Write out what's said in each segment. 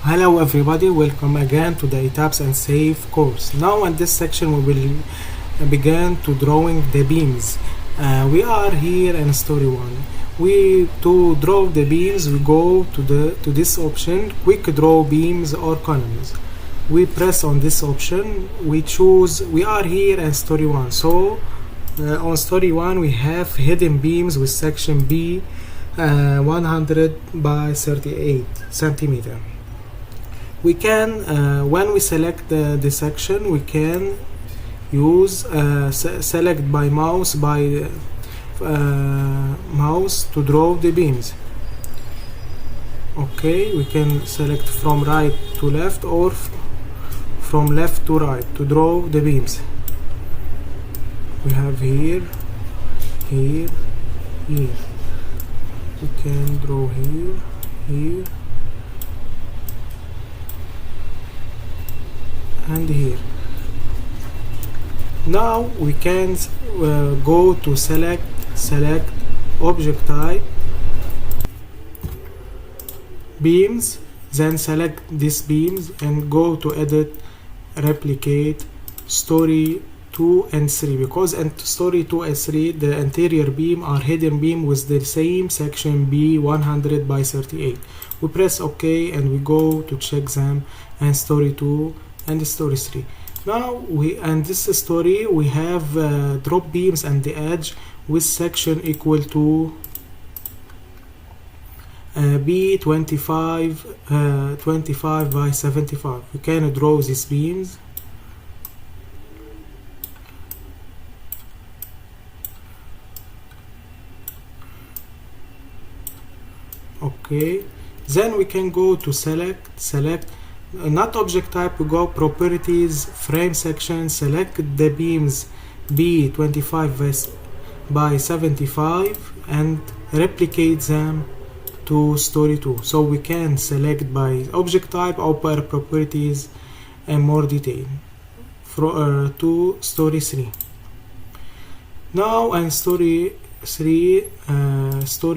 Hello everybody, welcome again to the ETABS and SAFE course. Now in this section we will begin to drawing the beams. We are here in story 1. To draw the beams we go to this option, quick draw beams or columns. We press on this option, we choose, we are here in story 1. So on story 1 we have hidden beams with section B 100 by 38 centimeter. We can when we select the section, we can use select by mouse to draw the beams. Okay, we can select from right to left or from left to right to draw the beams. We have here, here, here. We can draw here, here, and here. Now we can go to select object type beams, then select these beams and go to edit, replicate story 2 and 3, because in story 2 and 3 the interior beam are hidden beam with the same section B 100 by 38. We press OK and we go to check them and story 2 and story 3. Now in this story we have drop beams and the edge with section equal to B 25 by 75. We can draw these beams. Okay, then we can go to select not object type, we go properties, frame section, select the beams B 25 by 75 and replicate them to story 2. So we can select by object type or by properties and more detail to story 3. Now in story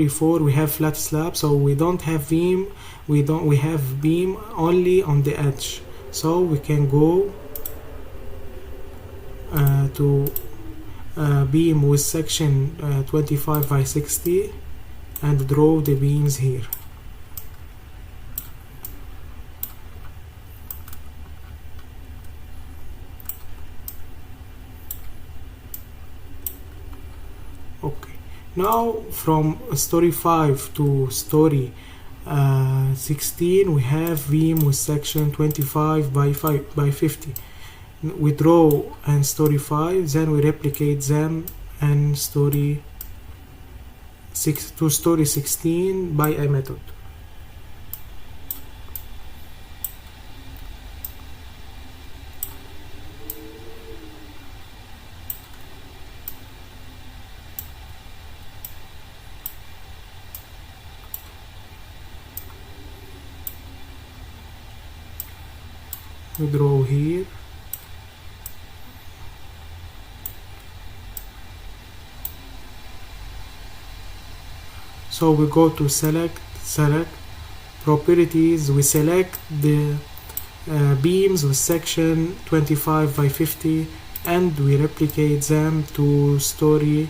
4 we have flat slab, so we don't have beam, we have beam only on the edge. So we can go to beam with section 25 by 60 and draw the beams here. Okay, now from story 5 to story 16 we have beam with section 25 by 50. We draw in story 5, then we replicate them and story 6 to story 16 by a method. We draw here. So we go to select properties, we select the beams with section 25 by 50 and we replicate them to story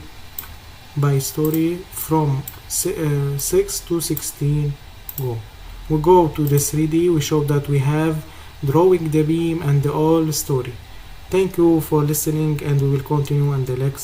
by story from 6 to 16. We go to the 3D, we show that we have drawing the beam and the whole story. Thank you for listening and we will continue in the next